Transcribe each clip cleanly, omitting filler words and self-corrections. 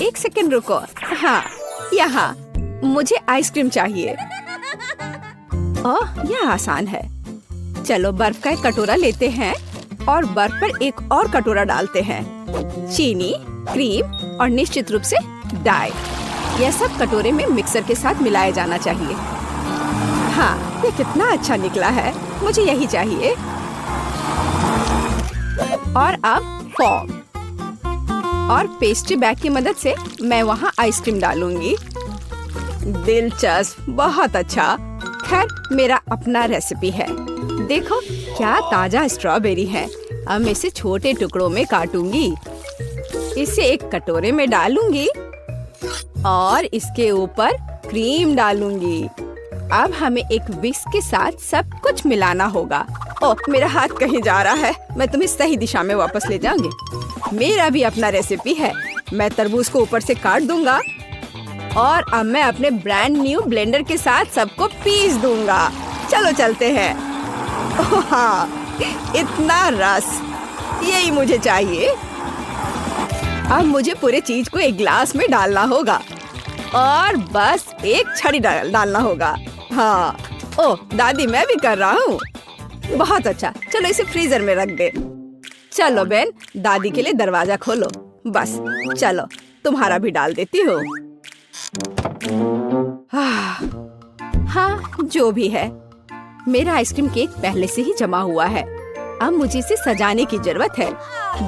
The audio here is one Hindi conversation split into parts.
एक सेकंड रुको। हाँ, यहाँ मुझे आइसक्रीम चाहिए। ओह, यह आसान है। चलो बर्फ का एक कटोरा लेते हैं और बर्फ पर एक और कटोरा डालते हैं। चीनी, क्रीम और निश्चित रूप से डाई। यह सब कटोरे में मिक्सर के साथ मिलाया जाना चाहिए। हाँ, ये कितना अच्छा निकला है। मुझे यही चाहिए। और अब फॉर्म और पेस्ट्री बैग की मदद से मैं वहाँ आइसक्रीम डालूंगी। दिलचस्प, बहुत अच्छा। खैर, मेरा अपना रेसिपी है। देखो क्या ताजा स्ट्रॉबेरी है। अब मैं इसे छोटे टुकड़ों में काटूंगी। इसे एक कटोरे में डालूंगी और इसके ऊपर क्रीम डालूंगी। अब हमें एक विस्क के साथ सब कुछ मिलाना होगा। ओह, मेरा हाथ कहीं जा रहा है। मैं तुम्हें सही दिशा में वापस ले जाऊंगी। मेरा भी अपना रेसिपी है। मैं तरबूज को ऊपर से काट दूंगा और अब मैं अपने ब्रांड न्यू ब्लेंडर के साथ सबको पीस दूंगा। चलो चलते हैं। ओह हाँ, इतना रस, यही मुझे चाहिए। अब मुझे पूरे चीज को एक ग्लास में डालना होगा और बस एक छड़ी डालना होगा। हाँ, ओह दादी, मैं भी कर रहा हूँ। बहुत अच्छा, चलो इसे फ्रीजर में रख दे। चलो बेन, दादी के लिए दरवाजा खोलो। बस चलो, तुम्हारा भी डाल देती हूँ। हाँ, जो भी है, मेरा आइसक्रीम केक पहले से ही जमा हुआ है। अब मुझे इसे सजाने की जरूरत है।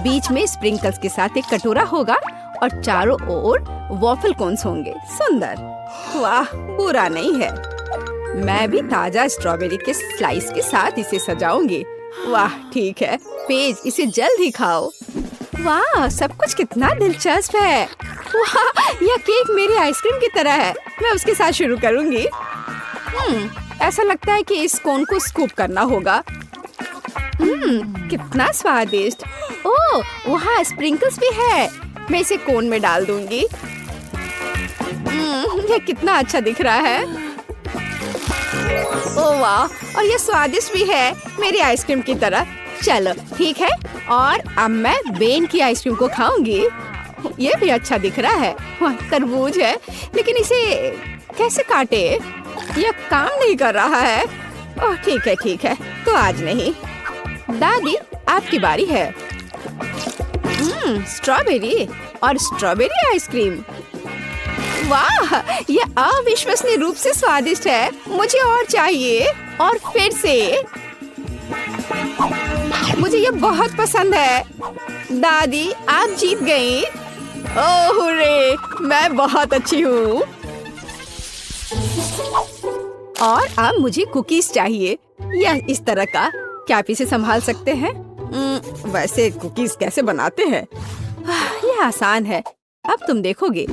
बीच में स्प्रिंकल्स के साथ एक कटोरा होगा और चारों ओर वॉफल कोन्स होंगे। सुंदर, वाह, बुरा नहीं है। मैं भी ताजा स्ट्रॉबेरी के स्लाइस के साथ इसे सजाऊंगी। वाह, ठीक है। पेज, इसे जल्द ही खाओ। वाह, सब कुछ कितना दिलचस्प है। वाह, यह केक मेरी आइसक्रीम की तरह है। मैं उसके साथ शुरू करूंगी। ऐसा लगता है कि इस कोन को स्कूप करना होगा। कितना स्वादिष्ट। ओह, वहाँ स्प्रिंकल्स भी है। मैं इसे कोन में डाल दूंगी। यह कितना अच्छा दिख रहा है। ओह वाह, और यह स्वादिष्ट भी है, मेरी आइसक्रीम की तरह। चलो ठीक है, और अब मैं बेन की आइसक्रीम को खाऊंगी। ये भी अच्छा दिख रहा है। तरबूज है, लेकिन इसे कैसे काटे? यह काम नहीं कर रहा है। ओह ठीक है, तो आज नहीं। दादी, आपकी बारी है। स्ट्रॉबेरी और स्ट्रॉबेरी आइसक्रीम। वाह, यह अविश्वसनीय रूप से स्वादिष्ट है। मुझे और चाहिए, और फिर से। मुझे यह बहुत पसंद है। दादी, आप जीत गई। ओह रे, मैं बहुत अच्छी हूँ। और अब मुझे कुकीज चाहिए। यह इस तरह का। क्या आप इसे संभाल सकते हैं? वैसे कुकीज कैसे बनाते हैं? यह आसान है, अब तुम देखोगे।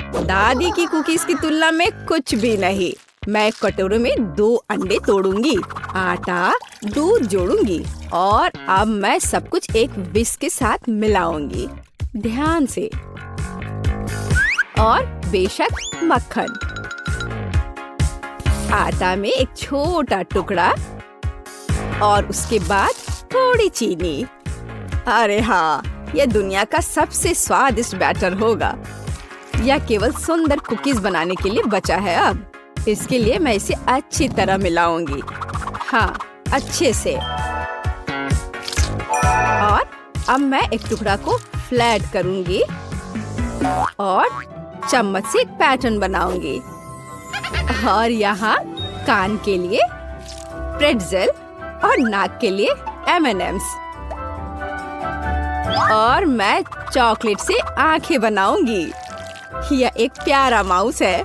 दादी की कुकीज की तुलना में कुछ भी नहीं। मैं कटोरे में 2 अंडे तोड़ूंगी, आटा, दूध जोड़ूंगी और अब मैं सब कुछ एक विस्क के साथ मिलाऊंगी, ध्यान से। और बेशक मक्खन। आटा में एक छोटा टुकड़ा और उसके बाद थोड़ी चीनी। अरे हाँ, यह दुनिया का सबसे स्वादिष्ट बैटर होगा। यह केवल सुंदर कुकीज बनाने के लिए बचा है। अब इसके लिए मैं इसे अच्छी तरह मिलाऊंगी। हाँ, अच्छे से। और अब मैं एक टुकड़ा को फ्लैट करूंगी और चम्मच से एक पैटर्न बनाऊंगी। और यहाँ कान के लिए प्रेट्ज़ेल और नाक के लिए M&M's। और मैं चॉकलेट से आंखें बनाऊंगी। यह एक प्यारा माउस है।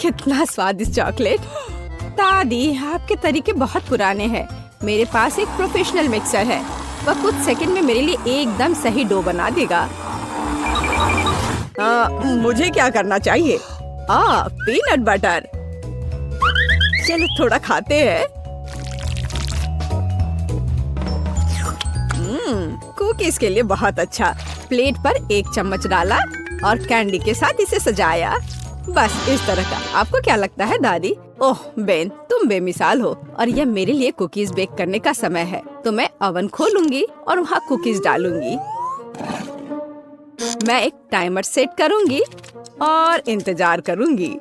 कितना स्वादिष्ट चॉकलेट। दादी, आपके तरीके बहुत पुराने हैं। मेरे पास एक प्रोफेशनल मिक्सर है। वह कुछ सेकंड में मेरे लिए एकदम सही डो बना देगा। मुझे क्या करना चाहिए? Peanut butter. चलो थोड़ा खाते हैं। कुकीज के लिए बहुत अच्छा। प्लेट पर 1 चम्मच डाला और कैंडी के साथ इसे सजाया। बस इस तरह का। आपको क्या लगता है दादी? ओह बेन, तुम बेमिसाल हो। और यह मेरे लिए कुकीज बेक करने का समय है। तो मैं ओवन खोलूंगी और वहाँ कुकीज डालूंगी। मैं एक टाइमर सेट करूंगी और इंतजार करूंगी।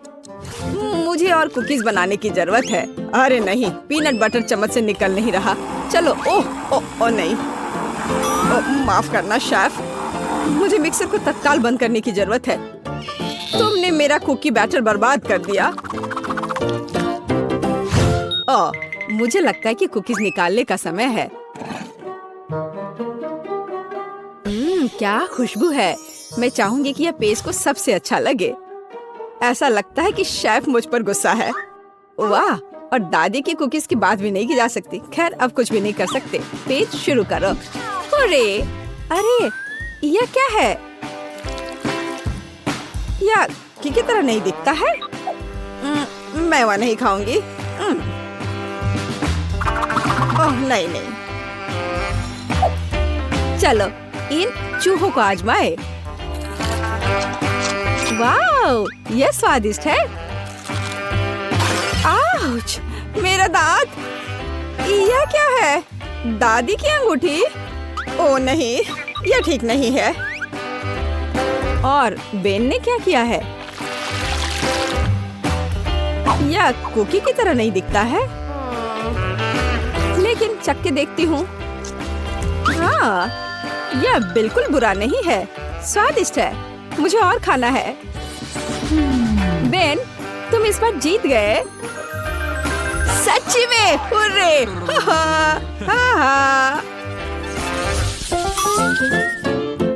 मुझे और कुकीज बनाने की जरूरत है। अरे नहीं, पीनट बटर चम्मच से निकल नहीं रहा। चलो, ओह नहीं, माफ करना शेफ, मुझे मिक्सर को तत्काल बंद करने की जरूरत है। तुमने मेरा कुकी बैटर बर्बाद कर दिया। मुझे लगता है कि कुकीज निकालने का समय है। क्या खुशबू है। मैं चाहूंगी कि यह पेस्ट को सबसे अच्छा लगे। ऐसा लगता है कि शेफ मुझ पर गुस्सा है। वाह, और दादी की कुकीज की बात भी नहीं की जा सकती। खैर, अब कुछ भी नहीं कर सकते। पेस्ट शुरू करो। अरे यह क्या है? यह की तरह नहीं दिखता है। मैं वह नहीं खाऊंगी। ओह नहीं। चलो, इन चूहों को आजमाए। वाह, यह स्वादिष्ट है। आउच, मेरा दांत। यह क्या है? दादी की अंगूठी? ओह नहीं, यह ठीक नहीं है। और बेन ने क्या किया है? यह कुकी की तरह नहीं दिखता है, लेकिन चख के देखती हूँ। हाँ, यह बिल्कुल बुरा नहीं है, स्वादिष्ट है। मुझे और खाना है। बेन, तुम इस बार जीत गए। सच्ची में, हुर्रे!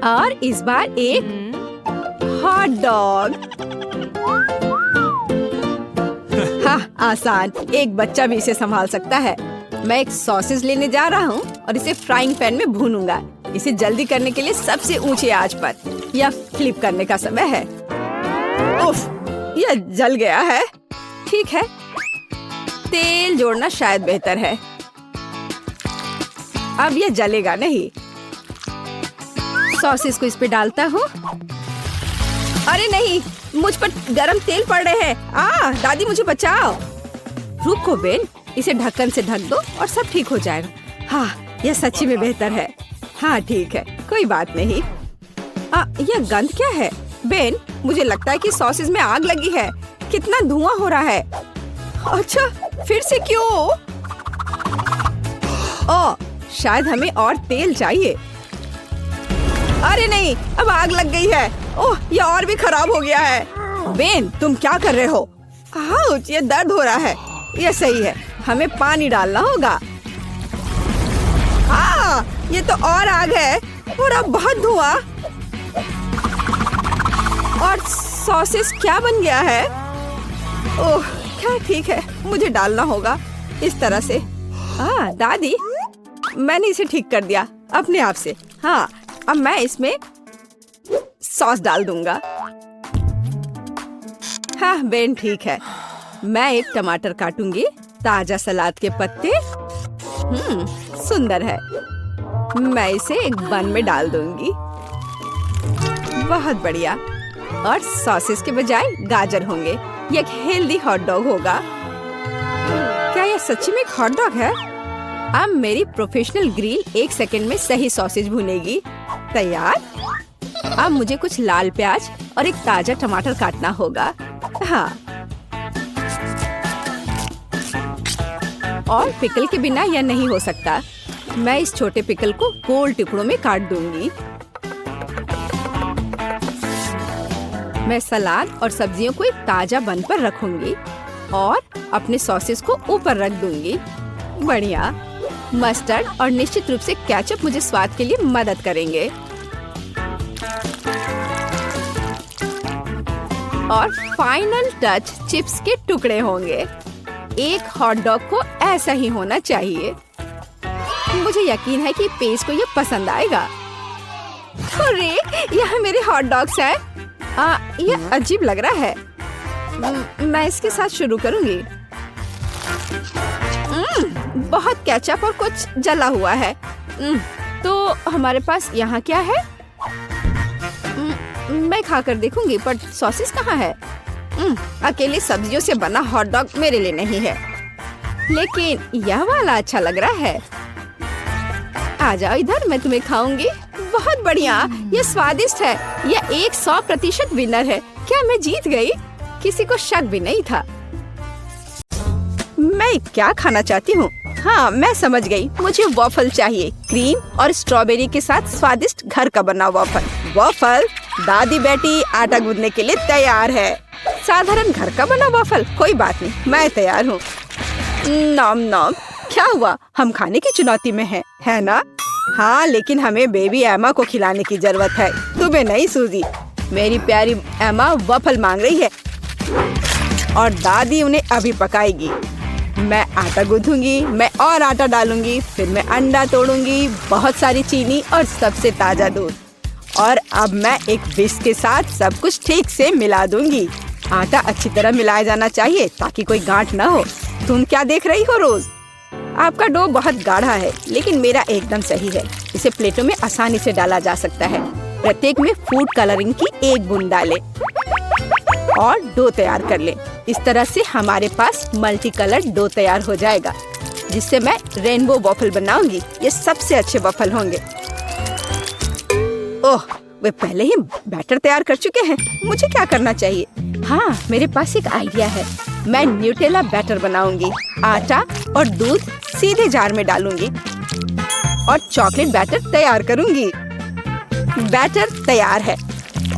और इस बार एक हॉट डॉग। हाँ, आसान, एक बच्चा भी इसे संभाल सकता है। मैं एक सॉसेज लेने जा रहा हूँ और इसे फ्राइंग पैन में भूनूंगा। इसे जल्दी करने के लिए सबसे ऊंची आंच पर या फ्लिप करने का समय है। उफ, यह जल गया है। ठीक है, तेल जोड़ना शायद बेहतर है। अब यह जलेगा नहीं। सॉसेज को इस पे डालता हूँ। अरे नहीं, मुझ पर गरम तेल पड़ रहे हैं। दादी मुझे बचाओ। रुको बेन, इसे ढक्कन से ढक दो और सब ठीक हो जाएगा। हाँ, यह सच्ची में बेहतर है। हाँ ठीक है, कोई बात नहीं। यह गंध क्या है? बेन, मुझे लगता है कि सॉसेज में आग लगी है। कितना धुआं हो रहा है। अच्छा, फिर से क्यों? शायद हमें और तेल चाहिए। अरे नहीं, अब आग लग गई है। ओह, यह और भी खराब हो गया है। बेन, तुम क्या कर रहे हो? आउच, ये दर्द हो रहा है। यह सही है, हमें पानी डालना होगा। ये तो और आग है और अब बहुत धुआं। और सॉसेस क्या बन गया है? ओह, क्या ठीक है, मुझे डालना होगा इस तरह से। दादी, मैंने इसे ठीक कर दिया अपने आप से। हाँ, अब मैं इसमें सॉस डाल दूंगा। हाँ बेन, ठीक है। मैं एक टमाटर काटूंगी। ताजा सलाद के पत्ते। सुंदर है। मैं इसे एक बन में डाल दूंगी। बहुत बढ़िया। और सॉसेस के बजाय गाजर होंगे। ये एक हेल्दी हॉट डॉग होगा। क्या यह सच्ची में एक हॉट डॉग है? अब मेरी प्रोफेशनल ग्रिल 1 सेकंड में सही सॉसेज भुनेगी। तैयार। अब मुझे कुछ लाल प्याज और एक ताजा टमाटर काटना होगा। हाँ, और पिकल के बिना यह नहीं हो सकता। मैं इस छोटे पिकल को गोल टुकड़ों में काट दूंगी। मैं सलाद और सब्जियों को एक ताजा बन पर रखूंगी और अपने सॉसेस को ऊपर रख दूंगी। बढ़िया। मस्टर्ड और निश्चित रूप से केचप मुझे स्वाद के लिए मदद करेंगे। और फाइनल टच चिप्स के टुकड़े होंगे। एक हॉट डॉग को ऐसा ही होना चाहिए। मुझे यकीन है कि पेज को यह पसंद आएगा। अरे, यह मेरे हॉट डॉग्स हैं। यह अजीब लग रहा है। मैं इसके साथ शुरू करूंगी। बहुत केचप और कुछ जला हुआ है। तो हमारे पास यहाँ क्या है? मैं खाकर देखूंगी, पर सॉसेस कहाँ है? अकेले सब्जियों से बना हॉट डॉग मेरे लिए नहीं है, लेकिन यह वाला अच्छा लग रहा है। आ जाओ इधर, मैं तुम्हें खाऊंगी। बहुत बढ़िया, ये स्वादिष्ट है। यह 100% विनर है। क्या मैं जीत गई? किसी को शक भी नहीं था। मैं क्या खाना चाहती हूँ? हाँ, मैं समझ गई। मुझे वॉफल चाहिए, क्रीम और स्ट्रॉबेरी के साथ स्वादिष्ट घर का बना वॉफल। वॉफल, दादी बेटी आटा गूंदने के लिए तैयार है। साधारण घर का बना वॉफल, कोई बात नहीं, मैं तैयार हूँ। नॉम नॉम। क्या हुआ? हम खाने की चुनौती में हैं, है ना? हाँ, लेकिन हमें बेबी एमा को खिलाने की जरूरत है, तुम्हें नहीं सूजी। मेरी प्यारी एमा वॉफल मांग रही है और दादी उन्हें अभी पकाएगी। मैं आटा गूंथूंगी, मैं और आटा डालूंगी, फिर मैं अंडा तोड़ूंगी, बहुत सारी चीनी और सबसे ताजा दूध। और अब मैं एक विस्क के साथ सब कुछ ठीक से मिला दूंगी। आटा अच्छी तरह मिलाया जाना चाहिए ताकि कोई गांठ न हो। तुम क्या देख रही हो रोज? आपका डो बहुत गाढ़ा है, लेकिन मेरा एकदम सही है। इसे प्लेटों में आसानी से डाला जा सकता है। प्रत्येक में फूड कलरिंग की एक बूंद डालें और डो तैयार कर लें। इस तरह से हमारे पास मल्टी कलर डो तैयार हो जाएगा, जिससे मैं रेनबो वॉफल बनाऊंगी। ये सबसे अच्छे वॉफल होंगे। ओह, वे पहले ही बैटर तैयार कर चुके हैं। मुझे क्या करना चाहिए? हाँ, मेरे पास एक आइडिया है। मैं न्यूटेला बैटर बनाऊंगी। आटा और दूध सीधे जार में डालूंगी और चॉकलेट बैटर तैयार करूंगी। बैटर तैयार है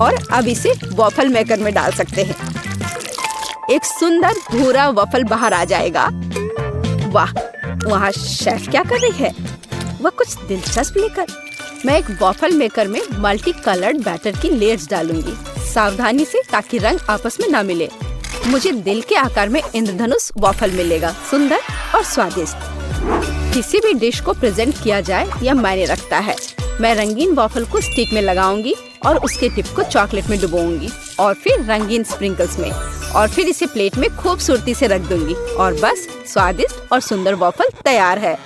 और अब इसे वॉफल मेकर में डाल सकते हैं। एक सुंदर भूरा वॉफल बाहर आ जाएगा। वाह, वहाँ शेफ क्या कर रही है? वह कुछ दिलचस्प लेकर। मैं एक वॉफल मेकर में मल्टी कलर्ड बैटर की लेयर्स डालूंगी, सावधानी से, ताकि रंग आपस में ना मिले। मुझे दिल के आकार में इंद्रधनुष वॉफल मिलेगा, सुंदर और स्वादिष्ट। किसी भी डिश को प्रेजेंट किया जाए यह मायने रखता है। मैं रंगीन वॉफल को स्टिक में लगाऊंगी और उसके टिप को चॉकलेट में डुबोऊंगी और फिर रंगीन स्प्रिंकल्स में, और फिर इसे प्लेट में खूबसूरती से रख दूंगी। और बस, स्वादिष्ट और सुंदर वॉफल तैयार है।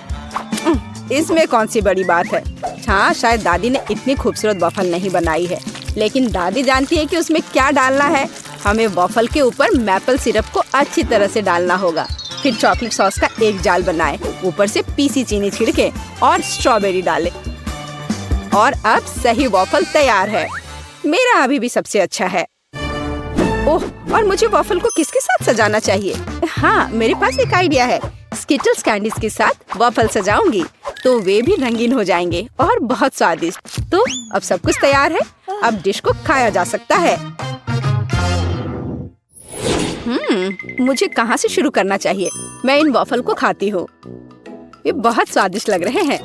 इसमें कौन सी बड़ी बात है? हाँ, शायद दादी ने इतनी खूबसूरत वॉफल नहीं बनाई है, लेकिन दादी जानती है कि उसमें क्या डालना है। हमें वॉफल के ऊपर मैपल सिरप को अच्छी तरह से डालना होगा। फिर चॉकलेट सॉस का एक जाल बनाएं, ऊपर से पीसी चीनी छिड़के और स्ट्रॉबेरी डालें। और अब सही वॉफल तैयार है। मेरा अभी भी सबसे अच्छा है। ओह, और मुझे वॉफल को किसके साथ सजाना चाहिए? हाँ, मेरे पास एक आइडिया है। स्किटल्स कैंडीज के साथ वॉफल सजाऊंगी तो वे भी रंगीन हो जाएंगे और बहुत स्वादिष्ट। तो अब सब कुछ तैयार है। अब डिश को खाया जा सकता है। मुझे कहाँ से शुरू करना चाहिए? मैं इन वॉफल को खाती हूँ। ये बहुत स्वादिष्ट लग रहे हैं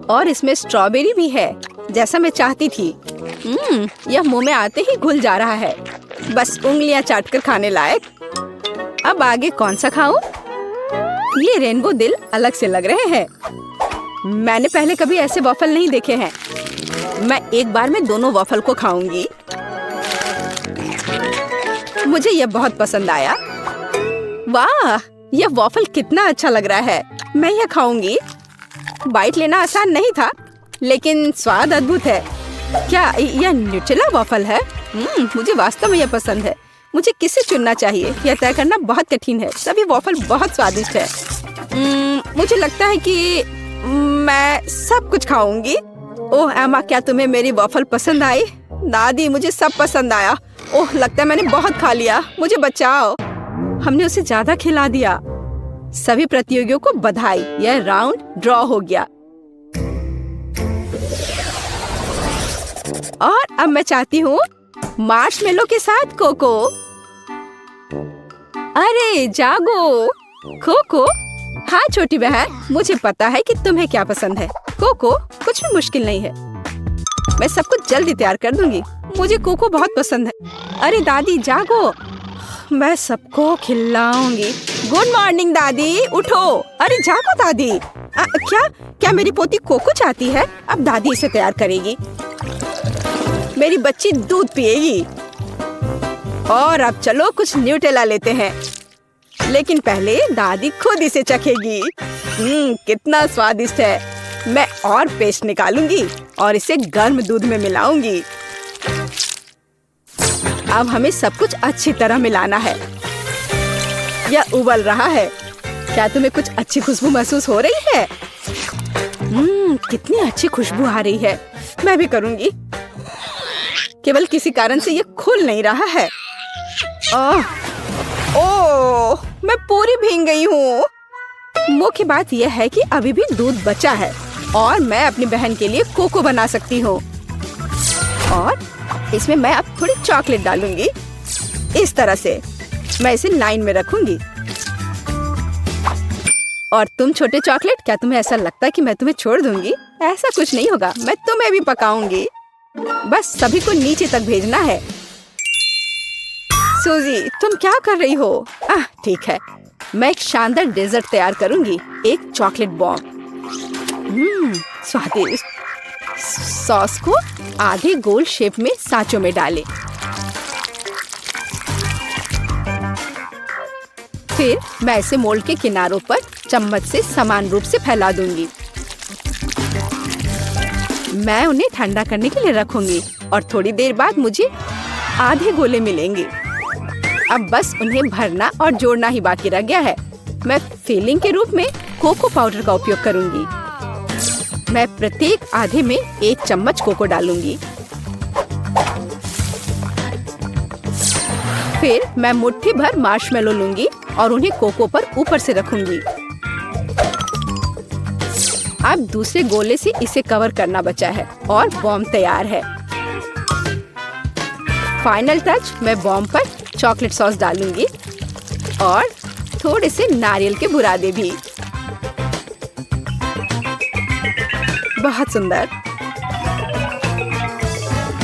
और इसमें स्ट्रॉबेरी भी है, जैसा मैं चाहती थी। यह मुंह में आते ही घुल जा रहा है, बस उंगलियां चाटकर खाने लायक। अब आगे कौन सा खाऊं? ये रेनबो दिल अलग से लग रहे हैं। मैंने पहले कभी ऐसे वॉफल नहीं देखे हैं। मैं एक बार में दोनों वॉफल को खाऊंगी। मुझे यह बहुत पसंद आया। वाह, यह वॉफल कितना अच्छा लग रहा है। मैं यह खाऊंगी। बाइट लेना आसान नहीं था, लेकिन स्वाद अद्भुत है। क्या यह न्यूटेला वॉफल है? मुझे वास्तव में यह पसंद है। मुझे किसे चुनना चाहिए, यह तय करना बहुत कठिन है। सभी वॉफल बहुत स्वादिष्ट है। मुझे लगता है कि मैं सब कुछ खाऊंगी। ओह एमा, क्या तुम्हें मेरी वॉफल पसंद आई? दादी, मुझे सब पसंद आया। ओह, लगता है मैंने बहुत खा लिया। मुझे बचाओ। हमने उसे ज्यादा खिला दिया। सभी प्रतियोगियों को बधाई, यह राउंड ड्रॉ हो गया। और अब मैं चाहती हूँ मार्शमेलो के साथ कोको। अरे जागो कोको। हाँ छोटी बहन, मुझे पता है कि तुम्हें क्या पसंद है। कोको कुछ भी मुश्किल नहीं है। मैं सब कुछ जल्दी तैयार कर दूंगी। मुझे कोको बहुत पसंद है। अरे दादी जागो, मैं सबको खिलाऊंगी। गुड मॉर्निंग दादी, उठो। अरे जागो दादी। क्या मेरी पोती कोको चाहती है? अब दादी इसे तैयार करेगी। मेरी बच्ची दूध पिएगी। और अब चलो कुछ न्यूटेला लेते हैं, लेकिन पहले दादी खुद इसे चखेगी। कितना स्वादिष्ट है। मैं और पेस्ट निकालूंगी और इसे गर्म दूध में मिलाऊंगी। अब हमें सब कुछ अच्छी तरह मिलाना है। यह उबल रहा है। क्या तुम्हें कुछ अच्छी खुशबू महसूस हो रही है? कितनी अच्छी खुशबू आ रही है। मैं भी करूंगी। केवल किसी कारण से ये खुल नहीं रहा है। ओह, मैं पूरी भीग गई हूँ। मुख्य बात यह है कि अभी भी दूध बचा है और मैं अपनी बहन के लिए कोको बना सकती हूँ। और इसमें मैं अब थोड़ी चॉकलेट डालूंगी। इस तरह से मैं इसे लाइन में रखूंगी। और तुम छोटे चॉकलेट, क्या तुम्हें ऐसा लगता है कि मैं तुम्हें छोड़ दूंगी? ऐसा कुछ नहीं होगा, मैं तुम्हें भी पकाऊंगी। बस सभी को नीचे तक भेजना है। सूजी, तुम क्या कर रही हो? ठीक है, मैं एक शानदार डेजर्ट तैयार करूंगी, एक चॉकलेट बॉम्ब। स्वादिष्ट। सॉस को आधे गोल शेप में सांचों में डालें। फिर मैं इसे मोल्ड के किनारों पर चम्मच से समान रूप से फैला दूंगी। मैं उन्हें ठंडा करने के लिए रखूंगी और थोड़ी देर बाद मुझे आधे गोले मिलेंगे। अब बस उन्हें भरना और जोड़ना ही बाकी रह गया है। मैं फिलिंग के रूप में कोको पाउडर का उपयोग करूंगी। मैं प्रत्येक आधे में 1 चम्मच कोको डालूंगी। फिर मैं मुट्ठी भर मार्शमेलो लूंगी और उन्हें कोको पर ऊपर से रखूंगी। अब दूसरे गोले से इसे कवर करना बचा है और बॉम्ब तैयार है। फाइनल टच, मैं बॉम्ब पर चॉकलेट सॉस डालूंगी और थोड़े से नारियल के बुरादे भी। बहुत सुंदर।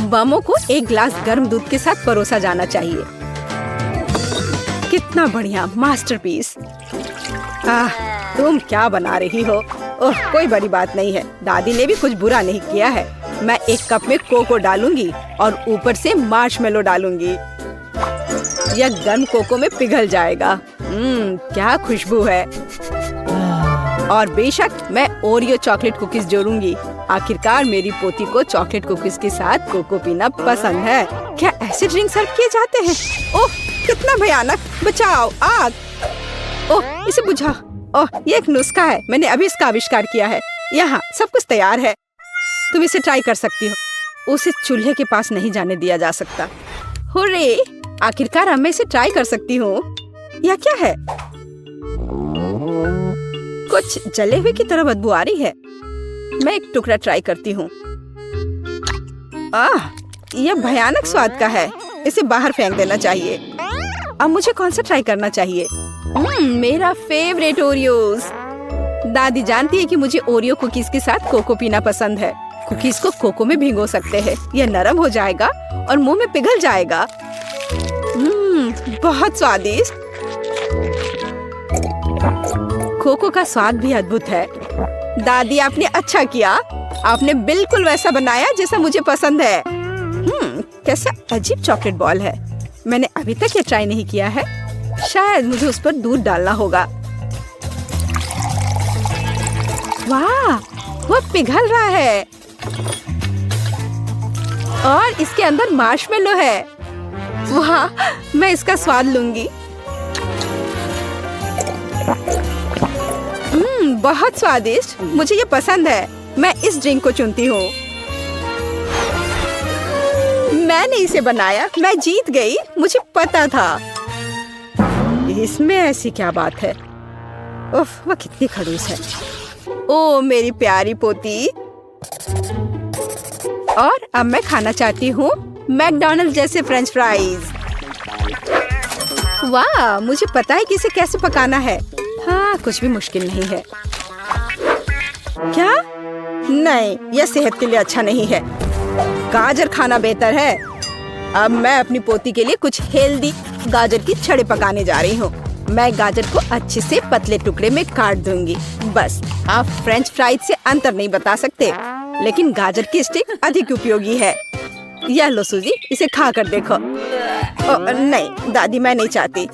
बमों को एक गिलास गर्म दूध के साथ परोसा जाना चाहिए। कितना बढ़िया मास्टरपीस। तुम क्या बना रही हो? ओह, कोई बड़ी बात नहीं है। दादी ने भी कुछ बुरा नहीं किया है। मैं 1 कप में कोको डालूंगी और ऊपर से मार्शमेलो डालूंगी। यह गर्म कोको में पिघल जाएगा। क्या खुशबू है। और बेशक मैं ओरियो चॉकलेट कुकीज जोड़ूंगी। आखिरकार मेरी पोती को चॉकलेट कुकीज के साथ कोको पीना पसंद है। क्या ऐसे ड्रिंक सर्व किए जाते हैं? ओह, कितना भयानक। बचाओ, आग। ओह, इसे बुझाओ। ओह, ये एक नुस्खा है। मैंने अभी इसका आविष्कार किया है। यहाँ सब कुछ तैयार है। तुम इसे ट्राई कर सकती हो। उसे चूल्हे के पास नहीं जाने दिया जा सकता। हुर्रे, आखिरकार मैं इसे ट्राई कर सकती हूँ। यह क्या है? कुछ जले हुए की तरह बदबू आ रही है। मैं एक टुकड़ा ट्राई करती हूँ। यह भयानक स्वाद का है। इसे बाहर फेंक देना चाहिए। अब मुझे कौन सा ट्राई करना चाहिए? मेरा फेवरेट ओरियोज। दादी जानती है कि मुझे ओरियो कुकीज के साथ कोको पीना पसंद है। कुकीज को कोको में भिगो सकते हैं। यह नरम हो जाएगा और मुंह में पिघल जाएगा। बहुत स्वादिष्ट। कोको का स्वाद भी अद्भुत है। दादी, आपने अच्छा किया। आपने बिल्कुल वैसा बनाया जैसा मुझे पसंद है। कैसा अजीब चॉकलेट बॉल है। मैंने अभी तक ये ट्राई नहीं किया है। शायद मुझे उस पर दूध डालना होगा। वाह, वह पिघल रहा है और इसके अंदर मार्शमेलो है। वाह, मैं इसका स्वाद लूंगी। बहुत स्वादिष्ट। मुझे ये पसंद है। मैं इस ड्रिंक को चुनती हूँ। मैंने इसे बनाया। मैं जीत गई। मुझे पता था। इसमें ऐसी क्या बात है? उफ, वह कितनी खड़ूस है। ओ मेरी प्यारी पोती। और अब मैं खाना चाहती हूँ मैकडॉनल्ड्स जैसे फ्रेंच फ्राइज। वाह, मुझे पता है कि इसे कैसे पकाना है। हाँ, कुछ भी मुश्किल नहीं है। क्या? नहीं, यह सेहत के लिए अच्छा नहीं है। गाजर खाना बेहतर है। अब मैं अपनी पोती के लिए कुछ हेल्दी गाजर की छड़े पकाने जा रही हूँ। मैं गाजर को अच्छे से पतले टुकड़े में काट दूंगी। बस, आप फ्रेंच फ्राइज से अंतर नहीं बता सकते, लेकिन गाजर की स्टिक अधिक उपयोगी है। यह लो सूजी, इसे खा कर देखो। नहीं दादी, मैं नहीं चाहती।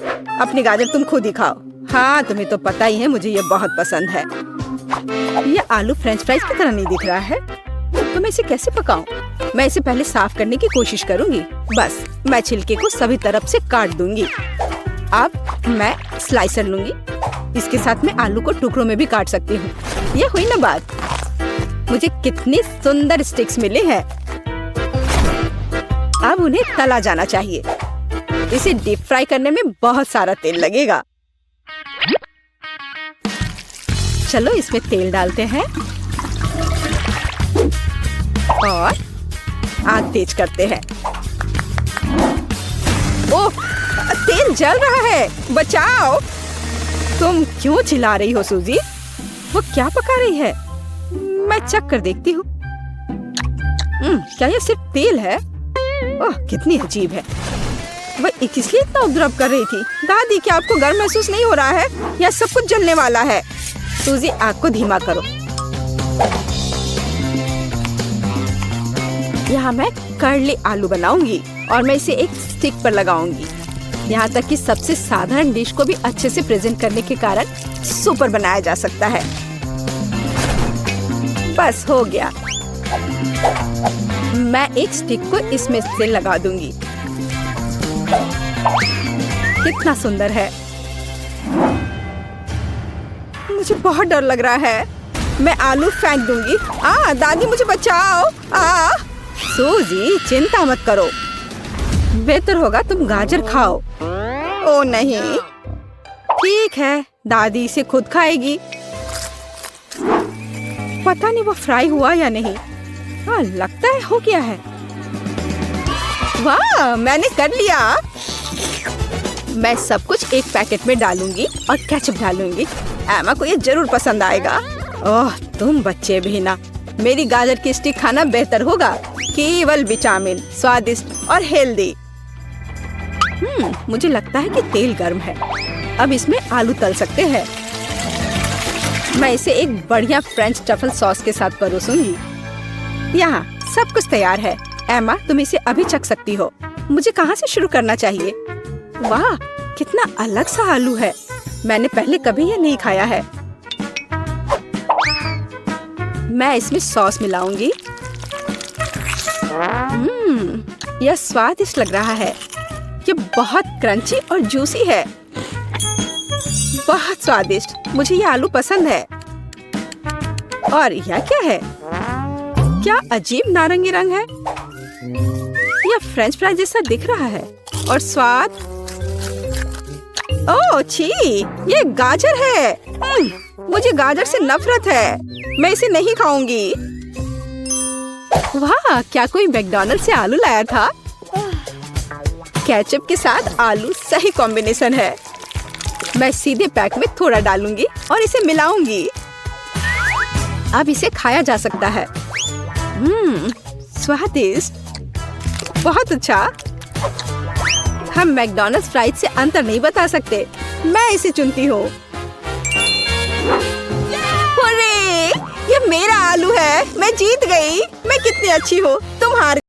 अपनी गाजर तुम खुद ही खाओ। हाँ, तुम्हें तो पता ही है मुझे ये बहुत पसंद है। ये आलू फ्रेंच फ्राइज की तरह नहीं दिख रहा है, तो मैं इसे कैसे पकाऊं? मैं इसे पहले साफ करने की कोशिश करूंगी। बस, मैं छिलके को सभी तरफ से काट दूंगी। अब मैं स्लाइसर लूंगी। इसके साथ मैं आलू को टुकड़ों में भी काट सकती हूँ। ये हुई ना बात। मुझे कितनी सुंदर स्टिक्स मिले हैं। अब उन्हें तला जाना चाहिए। इसे डीप फ्राई करने में बहुत सारा तेल लगेगा। चलो इसमें तेल डालते हैं और आग तेज करते हैं। ओह, तेल जल रहा है, बचाओ। तुम क्यों चिल्ला रही हो सूजी? वो क्या पका रही है? मैं चेक कर देखती हूँ। क्या ये सिर्फ तेल है? ओह, कितनी अजीब है। वह इसलिए इतना उपद्रव कर रही थी। दादी, क्या आपको गर्म महसूस नहीं हो रहा है? या सब कुछ जलने वाला है? सूजी, आग को धीमा करो। यहाँ मैं कर्ली आलू बनाऊंगी और मैं इसे एक स्टिक पर लगाऊंगी। यहाँ तक कि सबसे साधारण डिश को भी अच्छे से प्रेजेंट करने के कारण सुपर बनाया जा सकता है। बस हो गया। मैं एक स्टिक को इसमें से लगा दूंगी। कितना सुंदर है। मुझे बहुत डर लग रहा है। मैं आलू फेंक दूंगी। दादी, मुझे बचाओ। सूजी, चिंता मत करो। बेहतर होगा तुम गाजर खाओ। ओ नहीं, ठीक है, दादी इसे खुद खाएगी। पता नहीं वो फ्राई हुआ या नहीं। लगता है हो गया है। वाह, मैंने कर लिया। मैं सब कुछ एक पैकेट में डालूंगी और केचप डालूंगी। एमा को ये जरूर पसंद आएगा। ओह, तुम बच्चे भी ना। मेरी गाजर की स्टिक खाना बेहतर होगा। केवल विटामिन, स्वादिष्ट और हेल्दी। मुझे लगता है कि तेल गर्म है। अब इसमें आलू तल सकते हैं। मैं इसे एक बढ़िया फ्रेंच ट्रफल सॉस के साथ परोसूंगी। यहाँ सब कुछ तैयार है। एमा, तुम इसे अभी चख सकती हो। मुझे कहाँ से शुरू करना चाहिए? वाह, कितना अलग सा आलू है। मैंने पहले कभी ये नहीं खाया है। मैं इसमें सॉस मिलाऊंगी। यह स्वादिष्ट लग रहा है। ये बहुत क्रंची और जूसी है। बहुत स्वादिष्ट। मुझे ये आलू पसंद है। और यह क्या है? क्या अजीब नारंगी रंग है। यह फ्रेंच फ्राई जैसा दिख रहा है। और स्वाद, ओह छी, ये गाजर है। मुझे गाजर से नफरत है। मैं इसे नहीं खाऊंगी। वाह, क्या कोई मैकडॉनल्ड से आलू लाया था? केचप के साथ आलू सही कॉम्बिनेशन है। मैं सीधे पैक में थोड़ा डालूंगी और इसे मिलाऊंगी। अब इसे खाया जा सकता है। स्वादिष्ट, बहुत अच्छा। हम मैकडॉनल्ड्स फ्राइज से अंतर नहीं बता सकते। मैं इसे चुनती हूँ। ये मेरा आलू है। मैं जीत गई। मैं कितनी अच्छी हूँ। तुम हार